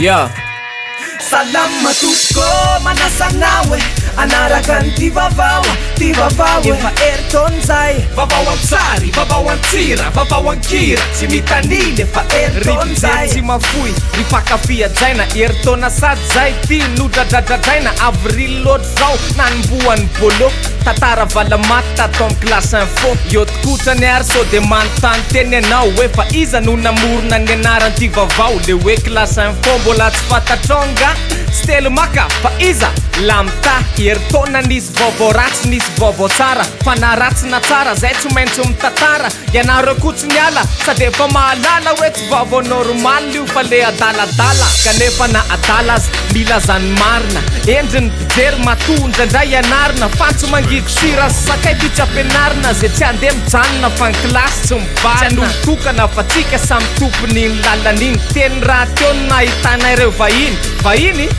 Yeah. Salama Tompoko manasanawe anaraka ny vaovao efa Erin-Taona zay vaovao antsary vaovao antsira vaovao ankira tsy mitaniny efa Erin-Taona zay tsy mahafoy ny mpankafy hajaina Erin-Taona sady zay ty nodradradradraina avril loatra zao nanomboan'ny bolo tatara valamaty tato amin'ny classe info io tokotrany ary so de manontany teny anao hoe fa iza no namorona ny anaran'ity vaovao le hoe classe info mbola tsy fantatronga tsy telo maka fa iza lamta Erin-Taona nisy vaovao ratsy nisy vaovao tsara fa na ratsy na tsara zay tsy maintsy mitantara ianareo kotsy miala sady efa mahalala hoe tsy vaovao normal io fa le adaladala kanefa na adala azy mila zany marina endriny mpijery matondra ndray ianarina fantsy mangidy sira sakay ty tsy ampianarina zay tsy andeha mijanona fa ny klasy tsy mivarina tsy anotokana fa tsika samy tompon'iny lalan'iny teny raha teo no nahitana ireo vahiny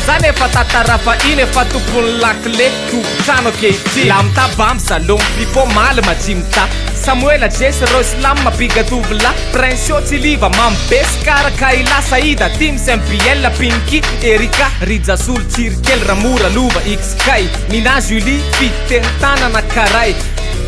zany efa tatarafa iny efa tompony lakle tompotrano akehitriny la mitabamy saloma pipo maly majimita samuela jesy roslam mapigatovla prinsio tsy liva mambeskara kaila saida tim sempiela pinki erika rijasolo tsirikely ramora lova xkay nina julie fiteny tanana karay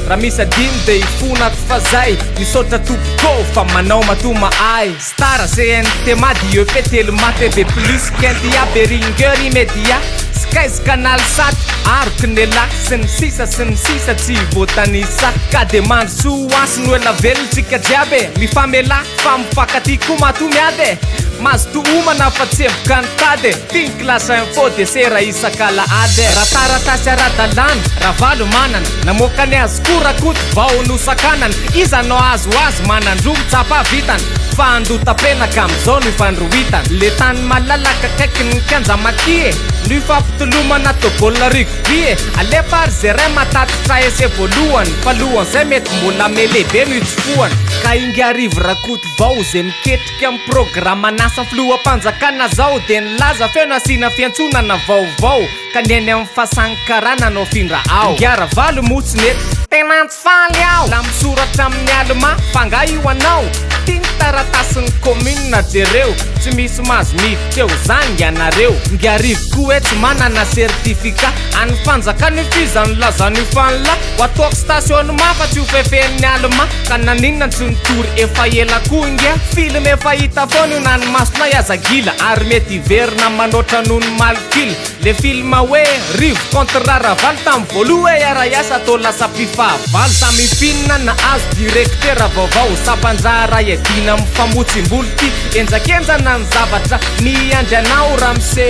raha misy adino de ifonako fa zay misaotra Tompoko fa manao matoma ay stara CNT madi ep telma tv plus kentia beringer immédia skys canal sat arkinela sy ny sisa tsy voatanisa ka demande soasy no ela velontsika jiaby mifamela fa mifakaty ko matomiady mazo toomana fa tsy emboka ny tady tiny classe info de sera isakala ady raha taratasy ara-dalàna raha valo manana namokany azy korakoty vao nosakanana iza no azoazy manandro mitsapa vitana fa andotapenaka am'izao no ifandrohitana le tany malalaka kaiky ny kanjamakie no ifampitolomana tobolina rikopie alefary zay ray matatotra ese voalohany fa lohan'izay mety mbola melehibe no itsofohany ka ingy arivo rakoty vao zay miketrika amin'ny programa nasa filoham-panjakana zao de nilaza feno asina fiantsonana vaovao ka nieny amin'ny fasankarana no findra ao ngiara valo motsiny eto tena tsy faly aho la misoratra amin'ny alma fanga io anao tiny taratasiny commune na jereo tsy misy mazo miditeo zany anareo ngiarivo koa hoe tsy manana certifika any fanjakany fizany lazany fanla ho ataoko stationnement fa tsy ho fefen'ny alma ka naninona tsy nitory efa ela koa ngia film efa hita foana io nany masona iazagila ary mety iverina manoatra nohony malkila le film hoe rivo contre raravalo tamy voaloha hoe iaraiasa atao lasa mpifahavalo samy finina na azo directeur vaovao sapanjara edina mifamotsimbolo ty enjakenjana ny zavatra miandry anao raha mise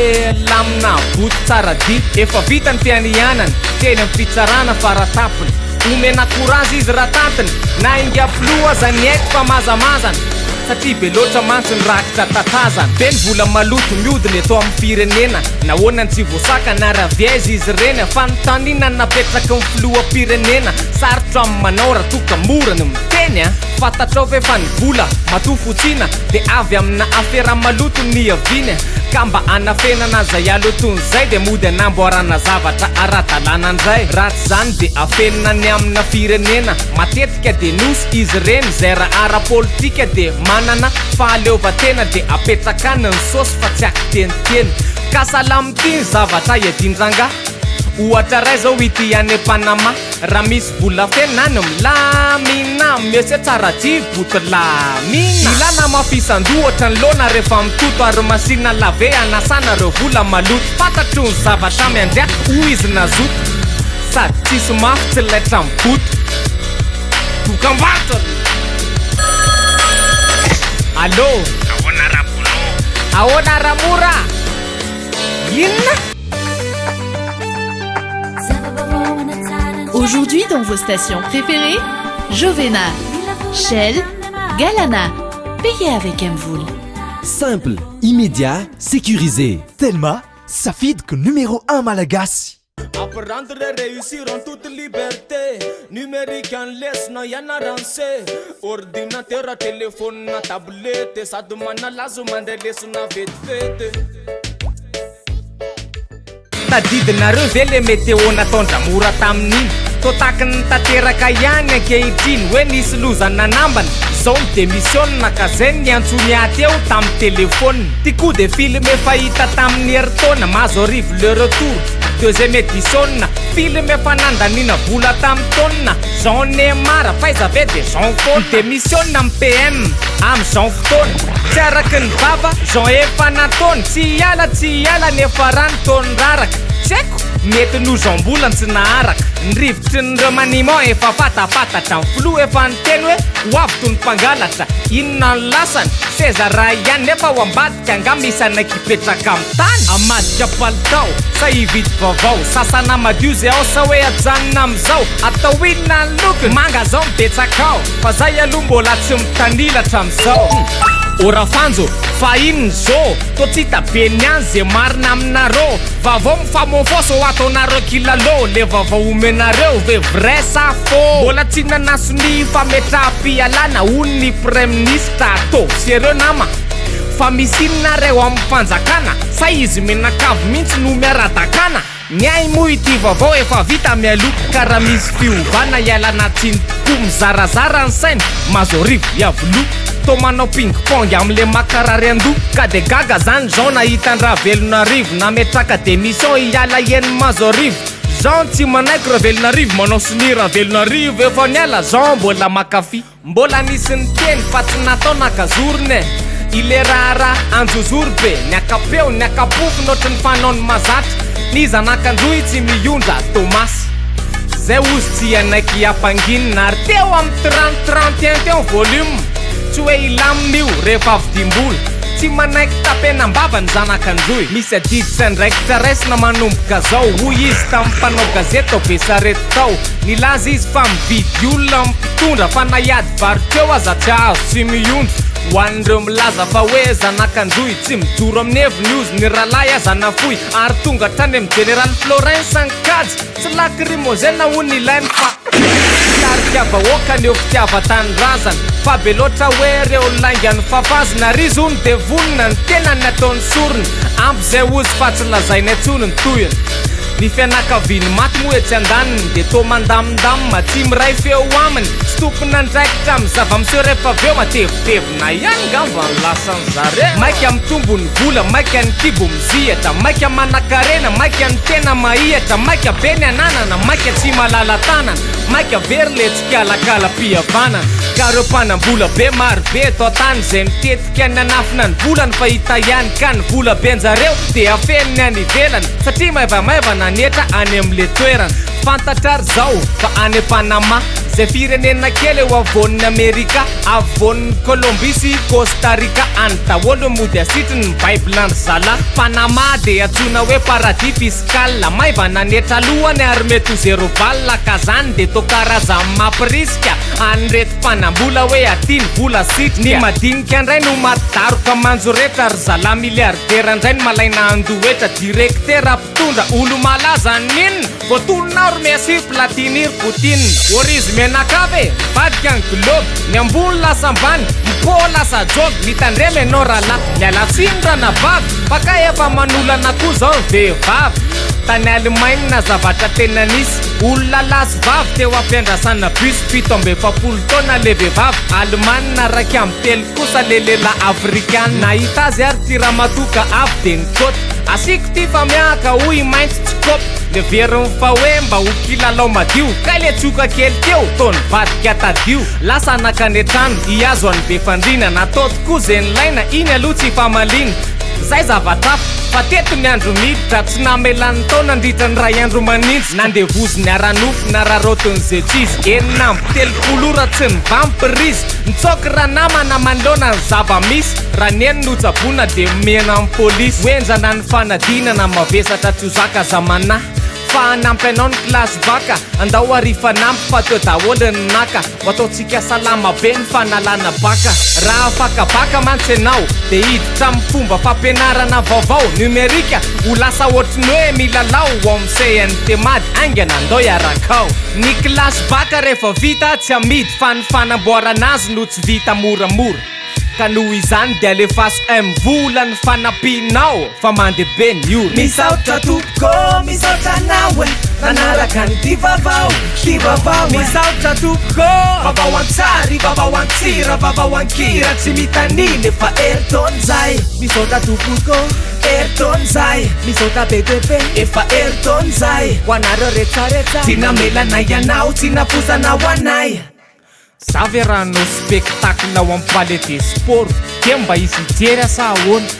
lamina boty tsara dy efa vita ny fianianana teny amin'ny fitsarana faratapony omena courage izy raha tantiny na ingiaploa zany haiko fa mazamazana satria be loatra mantsy ny rakitra tatazana be ny vola maloto miodiny eto amin'ny firenena nahoanany tsy voasaka na raviaizy izy reny fa nytanina napetraka ny filoham-pirenena sarotro amin'ny manao raha toka morany miteny a fatatrao fe fa ny vola matofotsina de avy amina afera maloto ny aviny ka mba anafenana zay aloton'izay de mody anamboarana zavatra ara-dalàna ndray ratsy zany de afenina ny amina firenena matetika de nosy izy reny zay raha ara-politika de manana fahaleovatena de apetrakany ny sosy fa tsy akiteniteny ka salamity ny zavatra iadindrangà ohatra ray zao ity any Panama raha misy vola fenany milamina miese tsara jiboto lamina ilana mafisandohatra ny lona rehefa mitoto ary masina lave anasana reo vola maloto fatatro ny zavatra miandria ho izy nazoto sady tsisy mafy tsy laitra miboto tokambatony allo ahoana ramora inona. Aujourd'hui dans vos stations préférées, Jovena, Shell, Galana, payez avec Mvoul. Simple, immédiat, sécurisé. Tellement, Safid que numéro 1 Malagasy. Apprendre et réussir en toute liberté. Numérique en laisse, non y'en a rancé. Ordinateur, téléphone, tablette. Ça demande à la zoom de laisse na vete. Tadidinareo ve le météo nataondra mora tamin'iny totaky ny tanteraka ihany ankehitriny hoe nisy lozana nambana zao ny démissionna ka zay ny antsony ateo tamin'ny telefôna ty koa de film efa hita tamin'ny Erin-Taona mahazo arivo le retour deuxième édition film efa nandanina vola tamin'ny taona Jean Neymar faiza ve de Jean Fona démissionna amin'ny PM amin'ny Jean fotoana tsy araky ny baba Jean efa nataony tsy hiala nefa rano taony raraka tsy haiko mety nozambolany tsy naharaka ny rivotry ny remaniement efa fatapatatra ny flo efa niteny hoe hoavy ny mpangalatra inona ny lasany seza raha ihany nefa ho ambadika anga misy anakipetraka amin'ny tany amadika palitao sa hividy vaovao sasana madio zay ao sa hoe ajanona am'izao atao inona ny lokony manga zao mibetsakao fa zay aloha mbola tsy mitanilatra am'izao ora fanjo fa inony zao to tsy tabeny any zay marina aminareo vaovao mifamonfoso ho ataonareo kilalo le vaovao homenareo ve vrai sa faux mbola tsy nanaso ny fametraha-pialana hono ny premier ministre atao sy ireo nama fa misy inonareo amin'ny fanjakana sa izy menakavy mihitsy no miaradakana miay moa ity vaovao efa vita mialoka karaha misy fiovana ialana tsiny tokoa mizarazara ny sainy mazo rivo iavoloka to manao ping-pong am'le makarary ando ka de gaga zany zao nahitan-draha velonarivo nametraka démission hiala eny mazo rivo Jean tsy manaiko raha velonarivo manao sinira velonarivo efa niala Jean mbola makafy mbola nisy ny teny fa tsy natao nakazoriny ile raharaha anjozory be ny akapeo ny akapofo nohatra ny fanaony mazatra ny zanakandroy tsy mihondra Thomas zay ozy tsy anaiky ampanginina ary teo amin'ny 30-31 teo volume tsy hoe ilamio rehefa avidimbola tsy manaiky tapenambava ny zanakandroy misy adiditra ndraikitra raisina manomboka zao hoy izy tamin'ny mpanao gazety ao besarety tao nilaza izy fa mividy olona mpitondra fa naiady varoteo aza tsy azo tsy mihondra ho an'ireo milaza fa hoe zanakandroy tsy mijoro amin'ny news ny ralahy azana foy ary tonga trany amin'ny général Florence Nkajy tsy laky rimozena ho ny ilainy fa tarikavahoaka ny eo fitiava-tanyrazana fa be loatra hoe reo laingany fafazina ry zony de vonina ny tena ny ataony sorony ampy zay ozy fa tsy lazainy antsony ny toyany ny fianakaviny maty moa etsy andaniny de to mandamindamina tsy miray feo aminy sy tompona ndraikitra amin'ny zava-miseho rehefa aveo matevitevina ihany ngamba ny lasany zare maika mitombo ny vola maika ny kibo mizihatra maika manakarena maika ny tena mahihatra maika be ny ananana maika tsy malala tanana maika very le tsikalakala-pihavanana ka reo mpanambola be maro be to tany zay mitetika ny anafina ny volany fa hita ihany ka ny vola benjareo de afeniny any ivelany satria maivamaivana netra any am'le toerana fantatrary zao fa any Panama zay firenena kely eo avon'ny Amerika avon'ny Colombie sy Costa Rica any daholo mody asitry ny Bible andry zala Panama de atsona hoe paradis fiscal maivana netra alohany ary mety ho zero bal ka zany de to karaza mampiriska any reto mpanambola hoe atiny vola sitry ny madinika andray no madaroka manjo rehetra ary zala miliardera andray ny malaina andohetra direktera mpitondra olo malaza ninona voatolonaro merci Vladimir Poutine orizy menakave vadika ny globe ny ambony lasa ambany mipô lasa jogy mitandrema ianao rahalahy mialatsiny ranavavy fa ka efa manolana koa zao ny vehivavy tany Allemagne na zavatra tena nisy olona lasy vavy teo ampiandrasana bus 17 taona le vehivavy Allemagne na raiky amin'ny telo kosa le lehilahy afrikana nahita azy ary ty raha matoka avy de nikoty asiko ty fa miahaka hoy mainty tsikopy le veriny fa hoe mba ho kilalao madio ka le tsoka kely teo tony vadika tadio lasa nakany trano hiazo any be fandrina natao tokoa zay nilaina iny aloha tsy famalina zay zavatrafa fa teto ny andro miditra tsy namelan'ny taona andritra ny ray andro manintsy nandevoziny aranofo na rarotiny zay tsizy enina amby telopolora tsy nivampirizy nitsoky raha namana manolona ny zava-misy raha neny notsabona de mena amin'ny polisy hoenjana ny fanadinana mavesatra tsy ho zaka zamana fa anampy anao ny klasy baka andao arifanampy fa teo daholo ny naka ho ataontsika salama be ny fanalana baka raha fakabaka mantsy anao de hiditra amin'ny fomba fampianarana vaovao numerika ho lasa ohatriny hoe milalao ho am'sey ny temady aingana andao iarakao ny klasy baka rehefa vita tsy amidy fa ny fanamboarana azy no tsy vita moramora ka noho izany dia alefaso mvolany fanampianao fa mandehibe ny oro misaotra tompoko misaotra anao e nanaraka ny ty vaovao misaotra tompoko vaovao antsary vaovao antsira vaovao ankira tsy mitaniny fa eriton'zay misaotra tompoko eriton'zay misaotra bebe efa eriton'zay ho anareo rehetrarehetra tsy namelana ianao tsy napozanao anay zavy raha no spectacle ao amin'ny palais des sport ke mba izy ijery asa ahoana